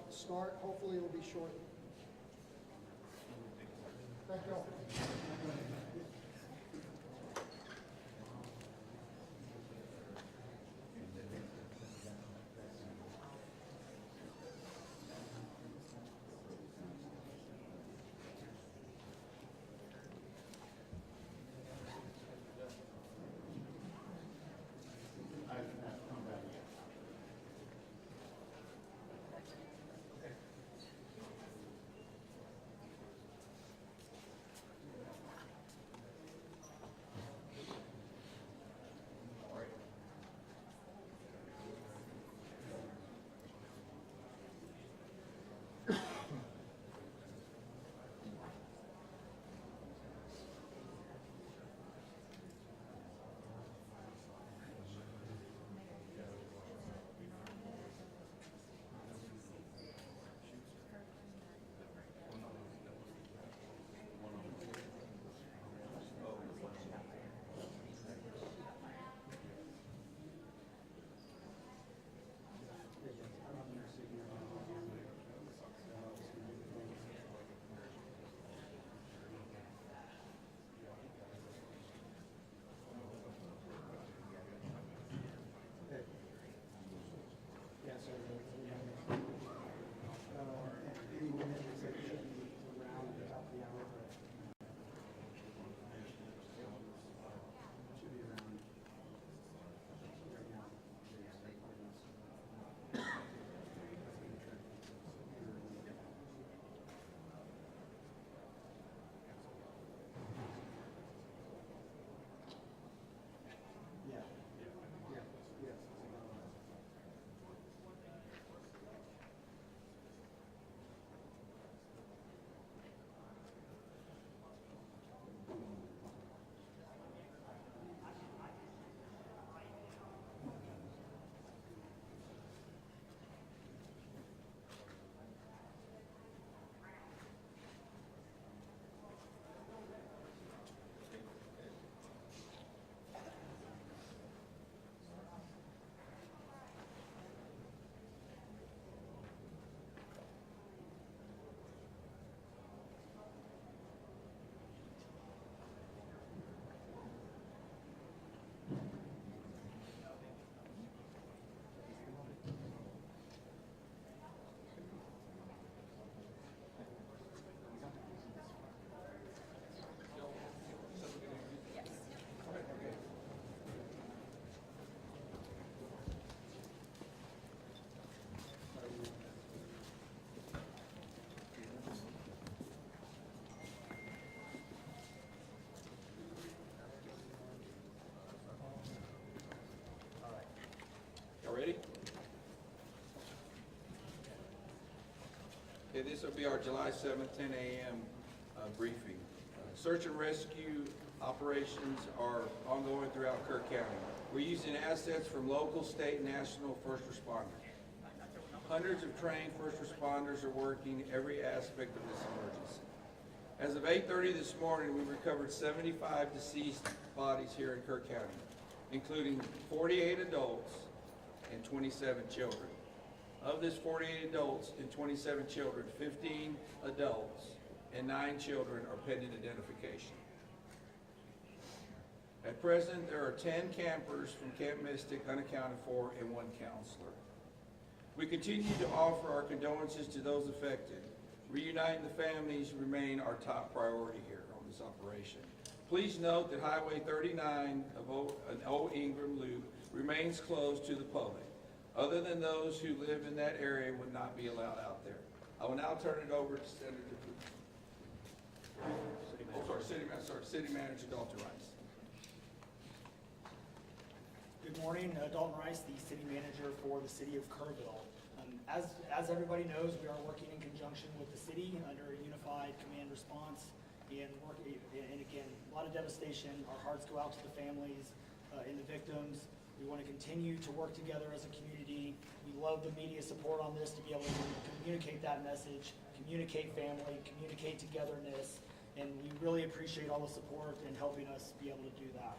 start. Hopefully it will be short. Thank you all. Ready? Okay, this will be our July 7th, 10 a.m. Briefing. Search and rescue operations are ongoing throughout Kirk County. We're using assets from local, state, and national first responders. Hundreds of trained first responders are working every aspect of this emergency. As of 8:30 this morning, we recovered 75 deceased bodies here in Kirk County, including 48 adults and 27 children. Of this 48 adults and 27 children, 15 adults and 9 children are pending identification. At present, there are 10 campers from Camp Mystic unaccounted for and 1 counselor. We continue to offer our condolences to those affected. Reuniting the families remain our top priority here on this operation. Please note that Highway 39 of an Old Ingram Loop remains closed to the public. Other than those who live in that area would not be allowed out there. I will now turn it over to City Manager Dalton Rice. Good morning, Dalton Rice, the City Manager for the City of Kerrville. As everybody knows, we are working in conjunction with the city under a unified command response, and again, a lot of devastation. Our hearts go out to the families and the victims. We want to continue to work together as a community. We love the media support on this to be able to communicate that message, communicate family, communicate togetherness, and we really appreciate all the support in helping us be able to do that.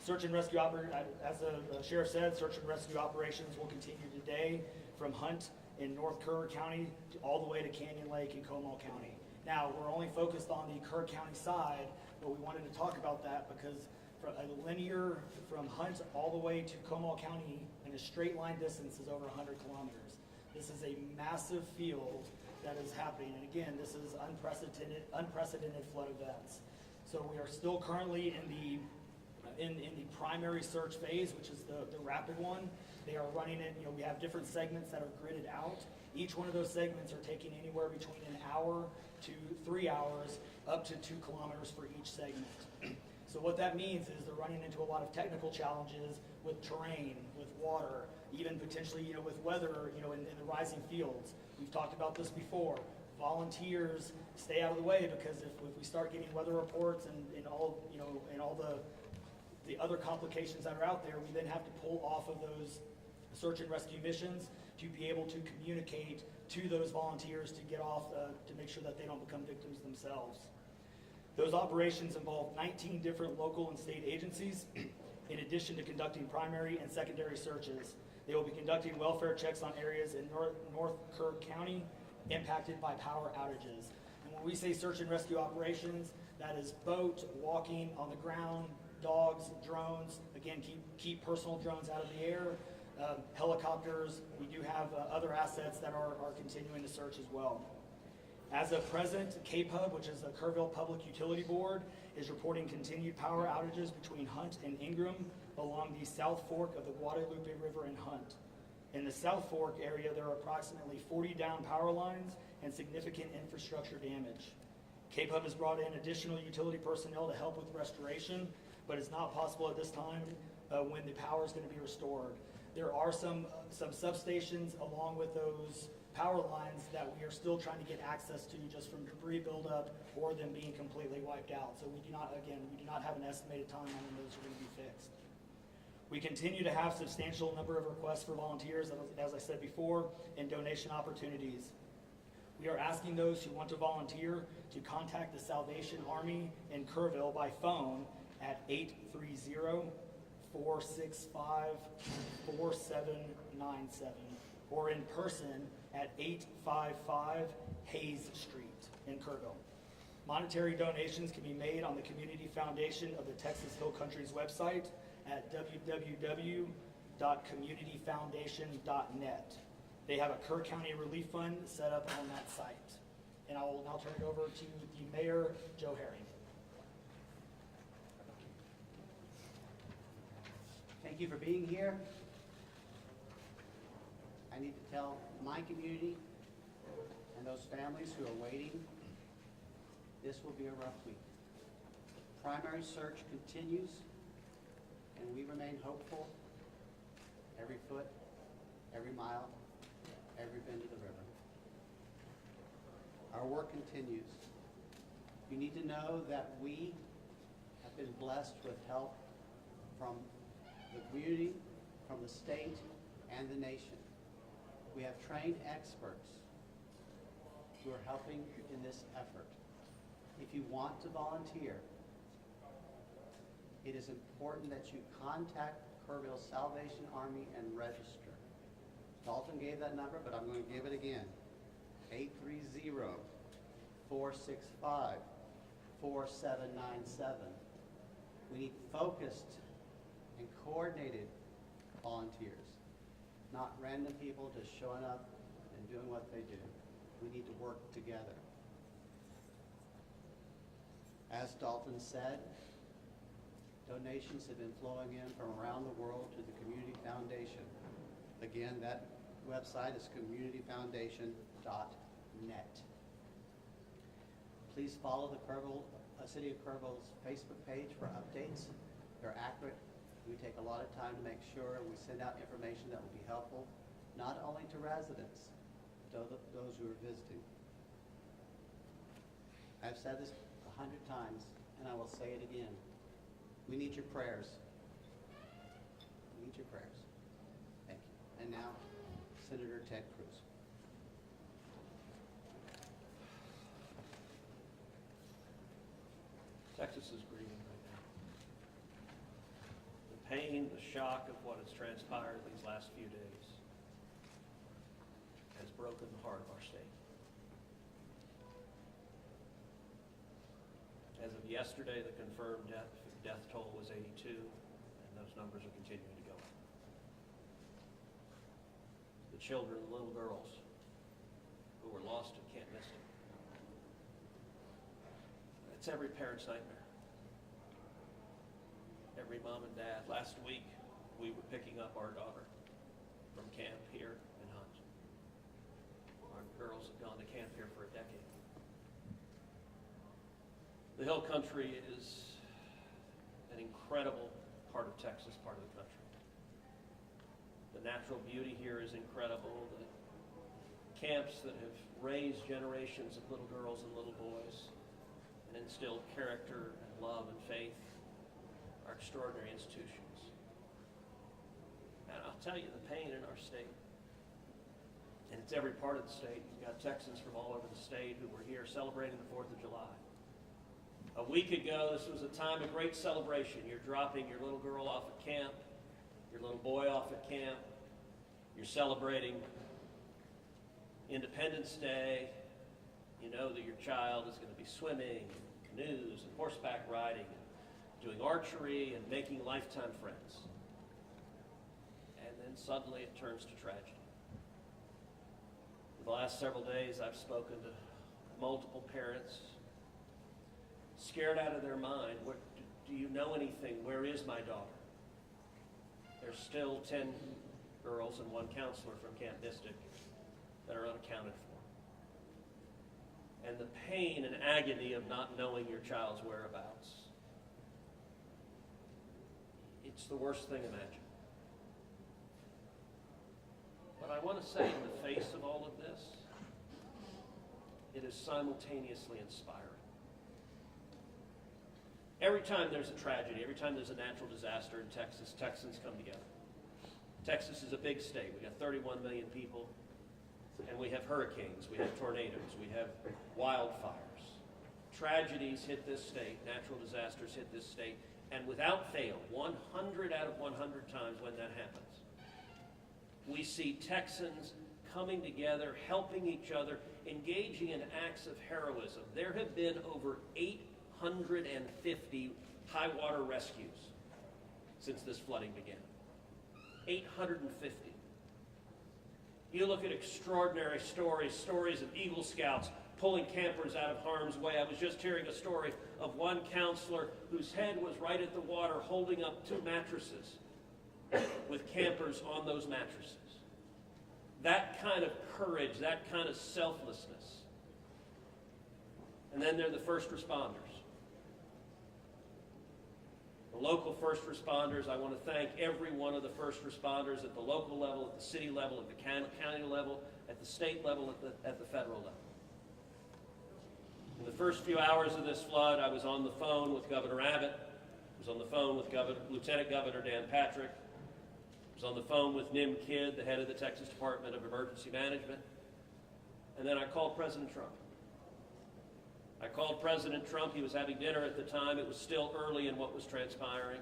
Search and rescue, as the sheriff said, search and rescue operations will continue today from Hunt in North Kerr County all the way to Canyon Lake in Comal County. Now, we're only focused on the Kerr County side, but we wanted to talk about that because for a linear from Hunt all the way to Comal County in a straight line distance is over 100 kilometers. This is a massive field that is happening, and again, this is unprecedented flood events. So we are still currently in the primary search phase, which is the rapid one. They are running it, we have different segments that are gridded out. Each one of those segments are taking anywhere between an hour to 3 hours, up to 2 kilometers for each segment. So what that means is they're running into a lot of technical challenges with terrain, with water, even potentially, with weather, in the rising fields. We've talked about this before. Volunteers stay out of the way because if we start getting weather reports and all, and all the other complications that are out there, we then have to pull off of those search and rescue missions to be able to communicate to those volunteers to get off, to make sure that they don't become victims themselves. Those operations involve 19 different local and state agencies, in addition to conducting primary and secondary searches. They will be conducting welfare checks on areas in North Kerr County impacted by power outages. And when we say search and rescue operations, that is boat, walking, on the ground, dogs, drones. Again, keep personal drones out of the air. Helicopters. We do have other assets that are continuing to search as well. As of present, KPUB, which is the Kerrville Public Utility Board, is reporting continued power outages between Hunt and Ingram along the South Fork of the Guadalupe River in Hunt. In the South Fork area, there are approximately 40 down power lines and significant infrastructure damage. KPUB has brought in additional utility personnel to help with restoration, but it's not possible at this time when the power is going to be restored. There are some substations along with those power lines that we are still trying to get access to just from debris buildup or them being completely wiped out. So we do not have an estimated time on when those are going to be fixed. We continue to have substantial number of requests for volunteers, as I said before, and donation opportunities. We are asking those who want to volunteer to contact the Salvation Army in Kerrville by phone at 830-465-4797 or in person at 855 Hayes Street in Kerrville. Monetary donations can be made on the Community Foundation of the Texas Hill Country's website at www.communityfoundation.net. They have a Kerr County Relief Fund set up on that site. And I will now turn it over to the Mayor, Joe Herring. Thank you for being here. I need to tell my community and those families who are waiting, this will be a rough week. Primary search continues, and we remain hopeful every foot, every mile, every bend of the river. Our work continues. You need to know that we have been blessed with help from the community, from the state, and the nation. We have trained experts who are helping in this effort. If you want to volunteer, it is important that you contact Kerrville Salvation Army and register. Dalton gave that number, but I'm going to give it again. 830-465-4797. We need focused and coordinated volunteers, not random people just showing up and doing what they do. We need to work together. As Dalton said, donations have been flowing in from around the world to the Community Foundation. Again, that website is communityfoundation.net. Please follow the City of Kerrville's Facebook page for updates. They're accurate. We take a lot of time to make sure we send out information that will be helpful, not only to residents, but to those who are visiting. I've said this 100 times, and I will say it again. We need your prayers. We need your prayers. Thank you. And now, Senator Ted Cruz. Texas is grieving right now. The pain, the shock of what has transpired these last few days has broken the heart of our state. As of yesterday, the confirmed death toll was 82, and those numbers are continuing to go up. The children, the little girls who were lost at Camp Mystic. It's every parent's nightmare. Every mom and dad. Last week, we were picking up our daughter from camp here in Hunt. Our girls have gone to camp here for a decade. The Hill Country is an incredible part of Texas, part of the country. The natural beauty here is incredible. The camps that have raised generations of little girls and little boys and instilled character and love and faith are extraordinary institutions. And I'll tell you, the pain in our state, and it's every part of the state. You've got Texans from all over the state who were here celebrating the 4th of July. A week ago, this was a time of great celebration. You're dropping your little girl off at camp, your little boy off at camp. You're celebrating Independence Day. You know that your child is going to be swimming, canoes, and horseback riding, and doing archery, and making lifetime friends. And then suddenly it turns to tragedy. For the last several days, I've spoken to multiple parents, scared out of their mind. What, do you know anything? Where is my daughter? There's still 10 girls and 1 counselor from Camp Mystic that are unaccounted for. And the pain and agony of not knowing your child's whereabouts, it's the worst thing imaginable. But I want to say, in the face of all of this, it is simultaneously inspiring. Every time there's a tragedy, every time there's a natural disaster in Texas, Texans come together. Texas is a big state. We got 31 million people, and we have hurricanes, we have tornadoes, we have wildfires. Tragedies hit this state, natural disasters hit this state, and without fail, 100 out of 100 times when that happens, we see Texans coming together, helping each other, engaging in acts of heroism. There have been over 850 high water rescues since this flooding began. 850. You look at extraordinary stories of Eagle Scouts pulling campers out of harm's way. I was just hearing a story of one counselor whose head was right at the water holding up 2 mattresses with campers on those mattresses. That kind of courage, that kind of selflessness. And then there are the first responders. The local first responders. I want to thank every one of the first responders at the local level, at the city level, at the county level, at the state level, at the federal level. In the first few hours of this flood, I was on the phone with Governor Abbott. I was on the phone with Lieutenant Governor Dan Patrick. I was on the phone with Nim Kidd, the head of the Texas Department of Emergency Management. And then I called President Trump. I called President Trump. He was having dinner at the time. It was still early in what was transpiring.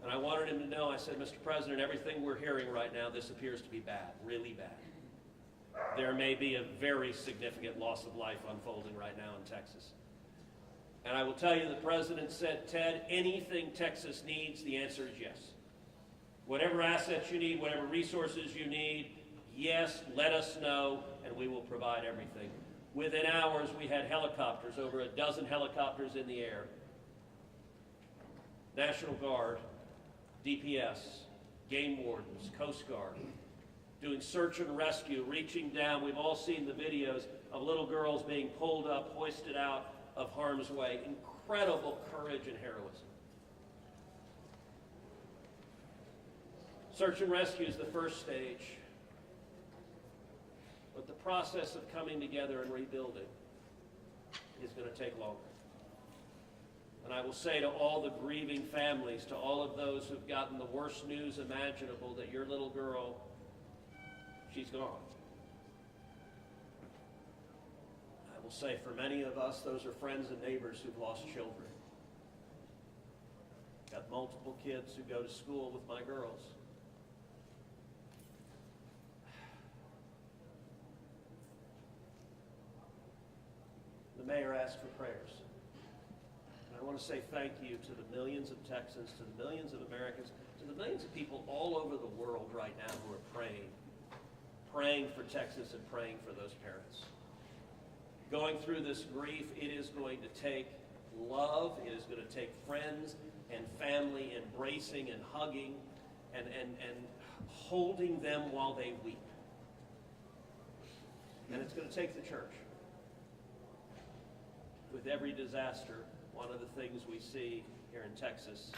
And I wanted him to know, I said, Mr. President, everything we're hearing right now, this appears to be bad, really bad. There may be a very significant loss of life unfolding right now in Texas. And I will tell you, the President said, Ted, anything Texas needs, the answer is yes. Whatever assets you need, whatever resources you need, yes, let us know, and we will provide everything. Within hours, we had helicopters, over 12 helicopters in the air. National Guard, DPS, game wardens, Coast Guard, doing search and rescue, reaching down. We've all seen the videos of little girls being pulled up, hoisted out of harm's way. Incredible courage and heroism. Search and rescue is the first stage. But the process of coming together and rebuilding is going to take longer. And I will say to all the grieving families, to all of those who've gotten the worst news imaginable, that your little girl, she's gone. I will say for many of us, those are friends and neighbors who've lost children. Got multiple kids who go to school with my girls. ask for prayers. And I want to say thank you to the millions of Texans, to the millions of Americans, to the millions of people all over the world right now who are praying for Texas and praying for those parents. Going through this grief, it is going to take love, it is going to take friends and family embracing and hugging and holding them while they weep. And it's going to take the church. With every disaster, one of the things we see here in Texas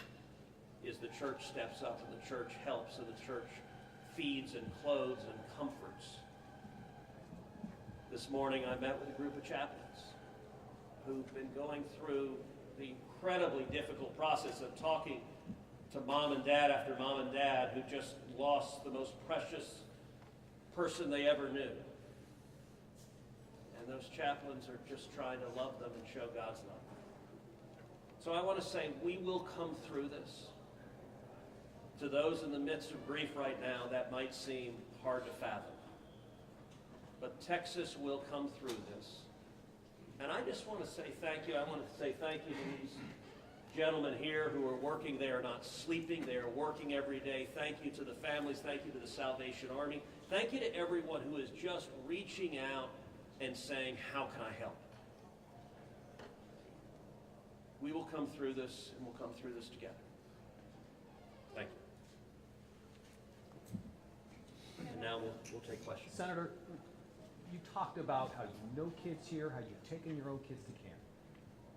is the church steps up and the church helps and the church feeds and clothes and comforts. This morning I met with a group of chaplains who've been going through the incredibly difficult process of talking to mom and dad after mom and dad who just lost the most precious person they ever knew. And those chaplains are just trying to love them and show God's love. So I want to say we will come through this. To those in the midst of grief right now, that might seem hard to fathom. But Texas will come through this. And I just want to say thank you. I want to say thank you to these gentlemen here who are working. They are not sleeping. They are working every day. Thank you to the families. Thank you to the Salvation Army. Thank you to everyone who is just reaching out and saying, how can I help? We will come through this, and we'll come through this together. Thank you. And now we'll take questions. Senator, you talked about how you know kids here, how you've taken your own kids to camp.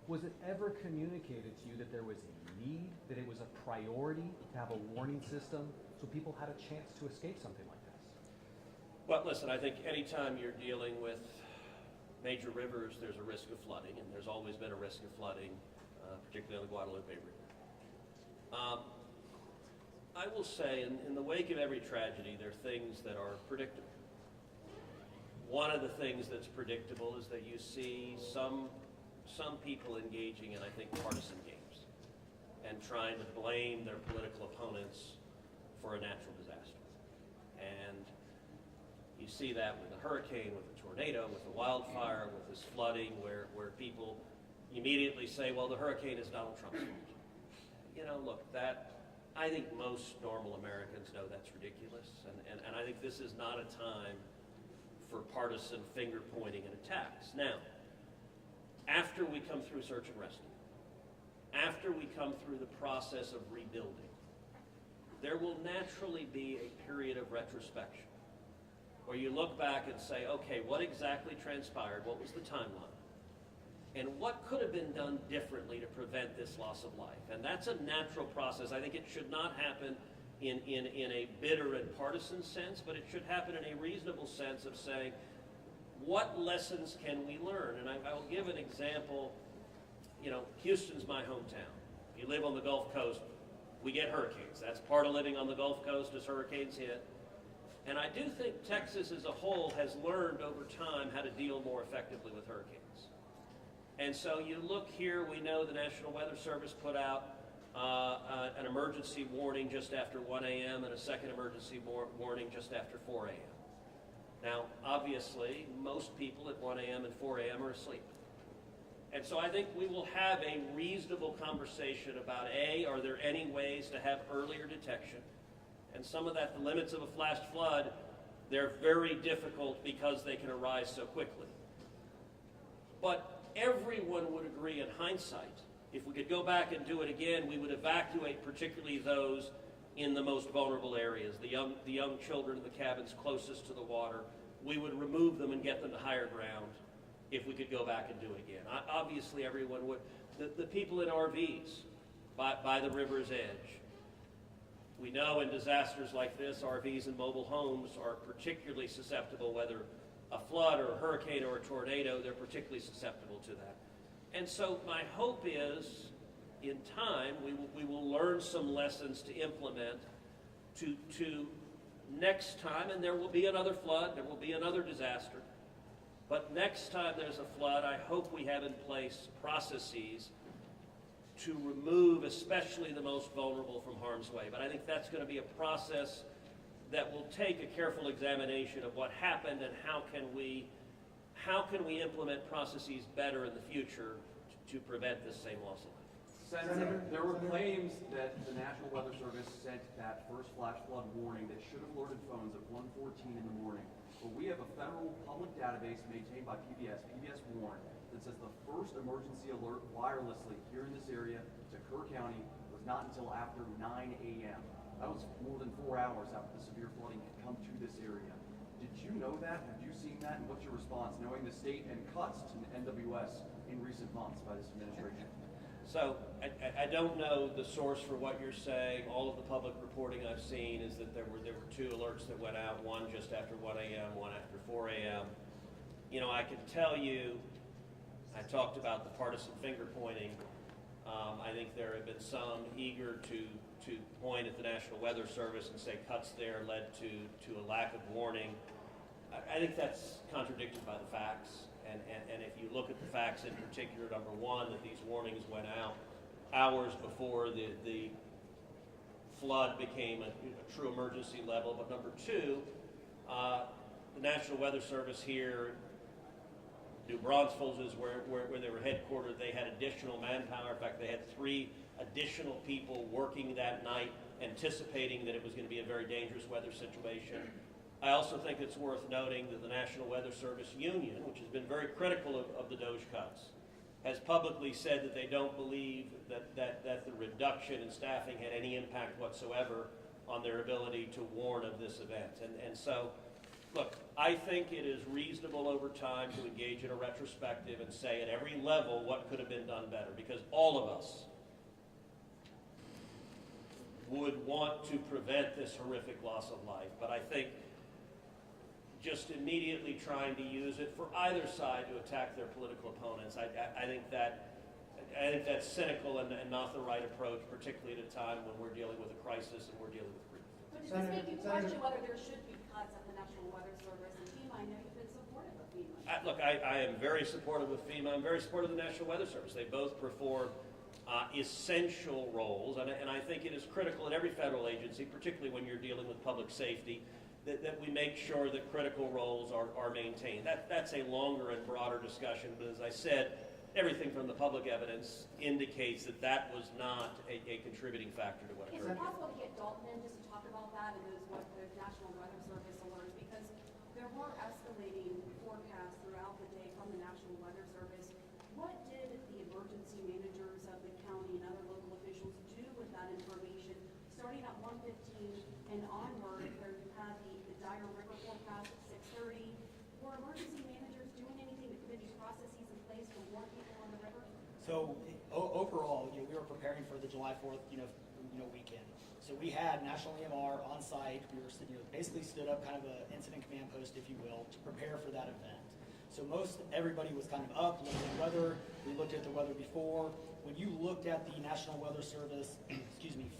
Was it ever communicated to you that there was a need, that it was a priority to have a warning system so people had a chance to escape something like this? Well, listen, I think anytime you're dealing with major rivers, there's a risk of flooding, and there's always been a risk of flooding, particularly on the Guadalupe River. I will say, in the wake of every tragedy, there are things that are predictable. One of the things that's predictable is that you see some people engaging in, I think, partisan games and trying to blame their political opponents for a natural disaster. And you see that with a hurricane, with a tornado, with a wildfire, with this flooding, where people immediately say, well, the hurricane is Donald Trump's fault. You know, look, I think most normal Americans know that's ridiculous, and I think this is not a time for partisan finger pointing and attacks. Now, after we come through search and rescue, after we come through the process of rebuilding, there will naturally be a period of retrospection where you look back and say, okay, what exactly transpired? What was the timeline? And what could have been done differently to prevent this loss of life? And that's a natural process. I think it should not happen in a bitter and partisan sense, but it should happen in a reasonable sense of saying, what lessons can we learn? And I will give an example. You know, Houston's my hometown. If you live on the Gulf Coast, we get hurricanes. That's part of living on the Gulf Coast as hurricanes hit. And I do think Texas as a whole has learned over time how to deal more effectively with hurricanes. And so you look here, we know the National Weather Service put out an emergency warning just after 1 a.m. and a second emergency warning just after 4 a.m. Now, obviously, most people at 1 a.m. and 4 a.m. are asleep. And so I think we will have a reasonable conversation about, A, are there any ways to have earlier detection? And some of that, the limits of a flash flood, they're very difficult because they can arise so quickly. But everyone would agree in hindsight, if we could go back and do it again, we would evacuate particularly those in the most vulnerable areas, the young children in the cabins closest to the water. We would remove them and get them to higher ground if we could go back and do it again. Obviously, everyone would. The people in RVs by the river's edge. We know in disasters like this, RVs and mobile homes are particularly susceptible, whether a flood or a hurricane or a tornado, they're particularly susceptible to that. And so my hope is, in time, we will learn some lessons to implement to next time, and there will be another flood, there will be another disaster. But next time there's a flood, I hope we have in place processes to remove especially the most vulnerable from harm's way. But I think that's going to be a process that will take a careful examination of what happened and how can we how can we implement processes better in the future to prevent this same loss of life? Senator, there were claims that the National Weather Service sent that first flash flood warning that should have alerted phones at 1:14 in the morning. But we have a federal public database maintained by PBS, PBS Warn, that says the first emergency alert wirelessly here in this area to Kerr County was not until after 9 a.m. That was more than 4 hours after the severe flooding had come to this area. Did you know that? Have you seen that? And what's your response, knowing the state and cuts to NWS in recent months by this administration? So I don't know the source for what you're saying. All of the public reporting I've seen is that there were 2 alerts that went out, one just after 1 a.m., one after 4 a.m. You know, I can tell you, I talked about the partisan finger pointing. I think there have been some eager to point at the National Weather Service and say cuts there led to a lack of warning. I think that's contradicted by the facts. And if you look at the facts in particular, number one, that these warnings went out hours before the flood became a true emergency level. But number two, the National Weather Service here, New Braunfels is where they were headquartered. They had additional manpower. In fact, they had 3 additional people working that night, anticipating that it was going to be a very dangerous weather situation. I also think it's worth noting that the National Weather Service Union, which has been very critical of the DOGE cuts, has publicly said that they don't believe that the reduction in staffing had any impact whatsoever on their ability to warn of this event. And so, look, I think it is reasonable over time to engage in a retrospective and say at every level what could have been done better, because all of us would want to prevent this horrific loss of life. But I think just immediately trying to use it for either side to attack their political opponents, I think that's cynical and not the right approach, particularly at a time when we're dealing with a crisis and we're dealing with grief. But does this make you question whether there should be cuts at the National Weather Service and FEMA? I know you've been supportive of FEMA. Look, I am very supportive of FEMA. I'm very supportive of the National Weather Service. They both perform essential roles, and I think it is critical in every federal agency, particularly when you're dealing with public safety, that we make sure that critical roles are maintained. That's a longer and broader discussion, but as I said, everything from the public evidence indicates that was not a contributing factor to what Is occurred. it possible to get Dalton in just to talk about that and what the National Weather Service alerts? Because there were escalating forecasts throughout the day from the National Weather Service. What did the emergency managers of the county and other local officials do with that information? Starting at 1:15 and onward, where you had the dire river forecast at 6:30, were emergency managers doing anything to put these processes in place to warn people on the river? So overall, we were preparing for the July 4th, weekend. So we had National EMR on site. We were basically stood up kind of an incident command post, if you will, to prepare for that event. So everybody was kind of up, looking at weather. We looked at the weather before. When you looked at the National Weather Service,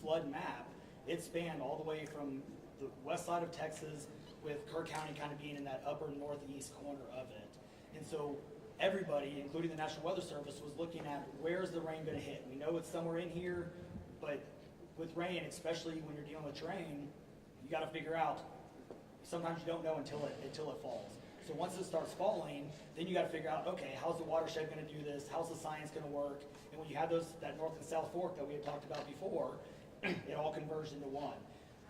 flood map, it spanned all the way from the west side of Texas, with Kerr County kind of being in that upper northeast corner of it. And so everybody, including the National Weather Service, was looking at where's the rain going to hit. We know it's somewhere in here, but with rain, especially when you're dealing with terrain, you got to figure out. Sometimes you don't know until it falls. So once it starts falling, then you got to figure out, okay, how's the watershed going to do this? How's the science going to work? And when you have that north and south fork that we had talked about before, it all converged into one.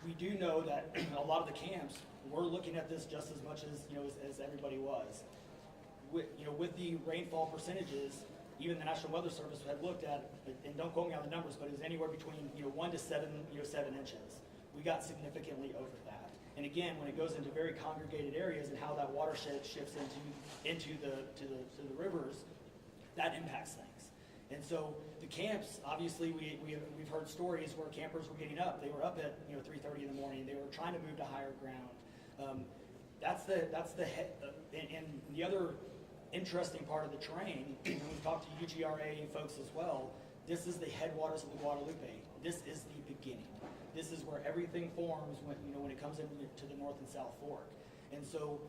We do know that a lot of the camps were looking at this just as much as everybody was. With the rainfall percentages, even the National Weather Service had looked at, and don't quote me on the numbers, but it was anywhere between 1 to 7 inches. We got significantly over that. And again, when it goes into very congregated areas and how that watershed shifts into the rivers, that impacts things. And so the camps, obviously, we've heard stories where campers were getting up. They were up at 3:30 in the morning. They were trying to move to higher ground. That's the head. And the other interesting part of the terrain, and we've talked to UGRA folks as well. This is the headwaters of the Guadalupe. This is the beginning. This is where everything forms when it comes into the North and South Fork. And so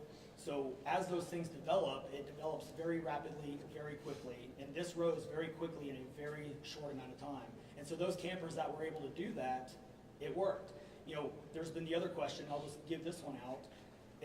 as those things develop, it develops very rapidly, very quickly, and this rose very quickly in a very short amount of time. And so those campers that were able to do that, it worked. There's been the other question, I'll just give this one out.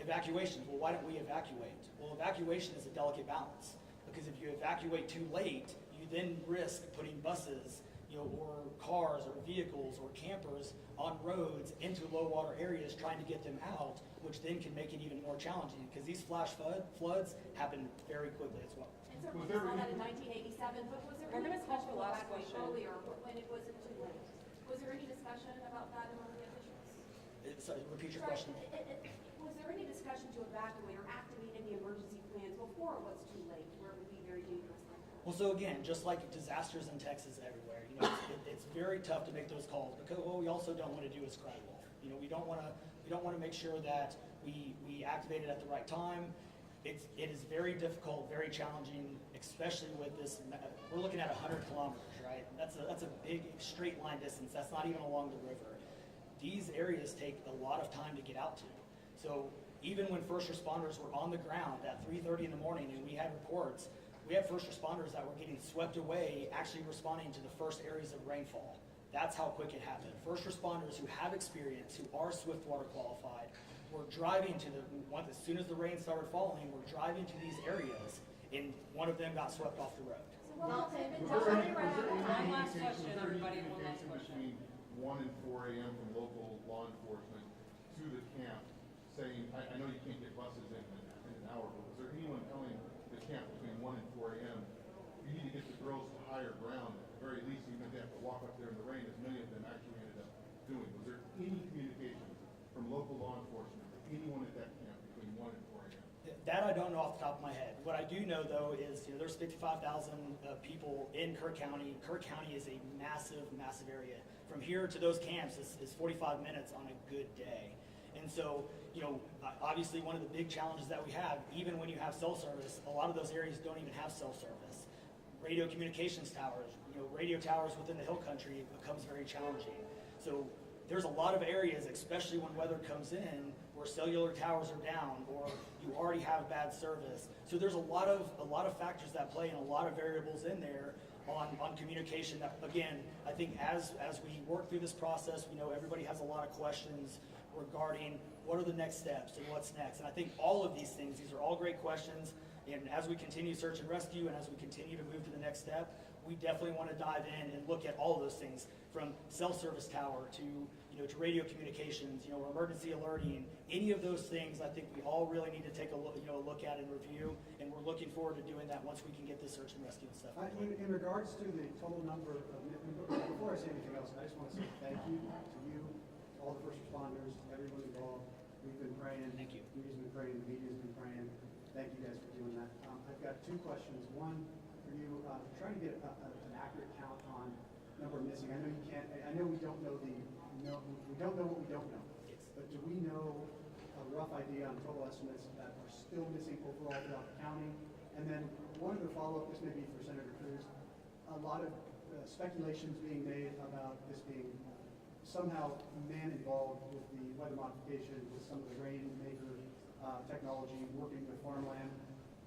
Evacuations, well, why don't we evacuate? Well, evacuation is a delicate balance, because if you evacuate too late, you then risk putting buses, or cars or vehicles or campers on roads into low water areas trying to get them out, which then can make it even more challenging, because these flash floods happen very quickly as well. And certainly we saw that in 1987, but was there We're any gonna call discussion for to last evacuate question. earlier, when it wasn't too late? Was there any discussion about that among the officials? So repeat your Sorry, question. Was there any discussion to evacuate or activate any emergency plans before it was too late, where it would be very dangerous like that? Well, so again, just like disasters in Texas everywhere, it's very tough to make those calls, because what we also don't want to do is cry wolf. We don't want to make sure that we activate it at the right time. It is very difficult, very challenging, especially with this. We're looking at 100 kilometers, right? That's a big straight line distance. That's not even along the river. These areas take a lot of time to get out to. So even when first responders were on the ground at 3:30 in the morning and we had reports, we had first responders that were getting swept away, actually responding to the first areas of rainfall. That's how quick it happened. First responders who have experience, who are Swiftwater qualified, were driving to as soon as the rain started falling, were driving to these areas, and one of them got swept off the road. So well, David, Was tell there me any- right was there now. any- One last question, everybody, one last question. Between 1 and 4 a.m. from local law enforcement to the camp saying, I know you can't get buses in an hour, but was there anyone telling the camp between 1 and 4 a.m., you need to get the girls to higher ground, at the very least, even if they have to walk up there in the rain, as many of them actually ended up doing? Was there any communication from local law enforcement to anyone at that camp between 1 and 4 a.m.? That I don't know off the top of my head. What I do know, though, is there's 55,000 people in Kirk County. Kirk County is a massive, massive area. From here to those camps is 45 minutes on a good day. And so, obviously one of the big challenges that we have, even when you have cell service, a lot of those areas don't even have cell service. Radio communications towers, radio towers within the hill country, it becomes very challenging. So there's a lot of areas, especially when weather comes in, where cellular towers are down or you already have bad service. So there's a lot of factors that play and a lot of variables in there on communication that, again, I think as we work through this process, we know everybody has a lot of questions regarding what are the next steps and what's next. And I think all of these are all great questions. And as we continue search and rescue and as we continue to move to the next step, we definitely want to dive in and look at all of those things, from cell service tower to radio communications, or emergency alerting. Any of those things, I think we all really need to take a look at and review. And we're looking forward to doing that once we can get this search and rescue and stuff. In regards to the total number of, before I say anything else, I just want to say thank you to you, to all the first responders, everyone involved. We've been praying. Thank you. Community's been praying, the media's been praying. Thank you guys for doing that. I've got two questions. One for you, trying to get an accurate count on number of missing. I know you can't. I know we don't know we don't know what we don't know. Yes. But do we know a rough idea on total estimates that are still missing overall throughout the county? And then one other follow-up, this may be for Senator Cruz. A lot of speculations being made about this being somehow man involved with the weather modification, with some of the rainmaker technology, working with farmland.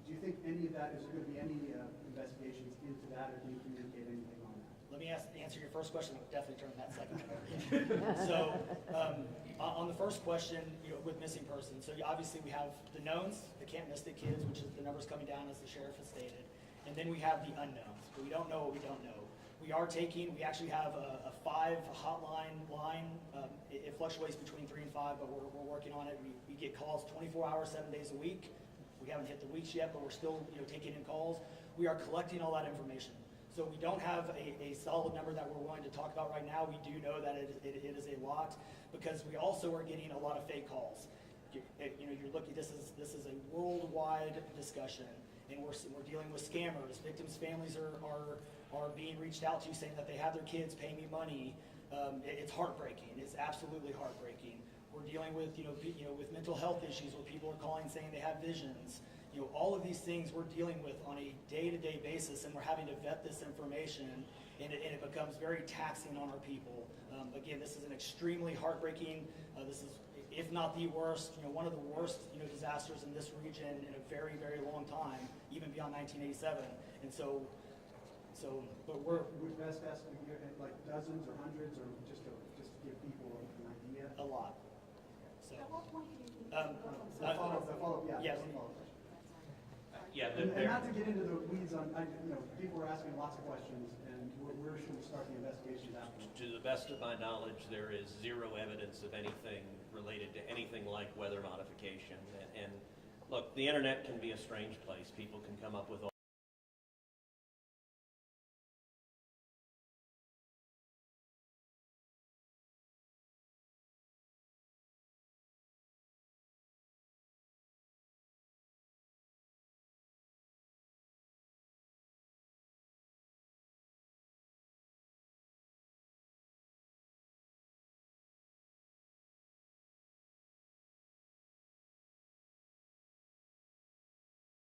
Do you think any of that, is there going to be any investigations into that, or can you communicate anything on that? Let me answer your first question. I'll definitely turn that second one over. So, on the first question, with missing persons, so obviously we have the knowns, the can't miss the kids, which is the numbers coming down as the sheriff has stated, and then we have the unknowns. But we don't know what we don't know. We actually have a 5 hotline line. It fluctuates between 3 and 5, but we're working on it. We get calls 24 hours, 7 days a week. We haven't hit the weeks yet, but we're still taking in calls. We are collecting all that information. So we don't have a solid number that we're willing to talk about right now. We do know that it is a lot, because we also are getting a lot of fake calls. You're looking. This is a worldwide discussion, and we're dealing with scammers. Victims' families are being reached out to, saying that they have their kids pay me money. It's heartbreaking. It's absolutely heartbreaking. We're dealing with with mental health issues, where people are calling saying they have visions. All of these things we're dealing with on a day-to-day basis, and we're having to vet this information, and it becomes very taxing on our people. Again, this is an extremely heartbreaking. This is, if not the worst, one of the worst disasters in this region in a very, very long time, even beyond 1987. And so, but we're Would best estimate like dozens or hundreds, or just to give people an idea? a lot. So. At what point do you think The follow-up, yeah. Yes. the follow-up question. Yeah, And there- not to get into the weeds on, people were asking lots of questions, and where should we start the investigations after? to the best of my knowledge, there is zero evidence of anything related to anything like weather modification. And look, the internet can be a strange place. People can come up with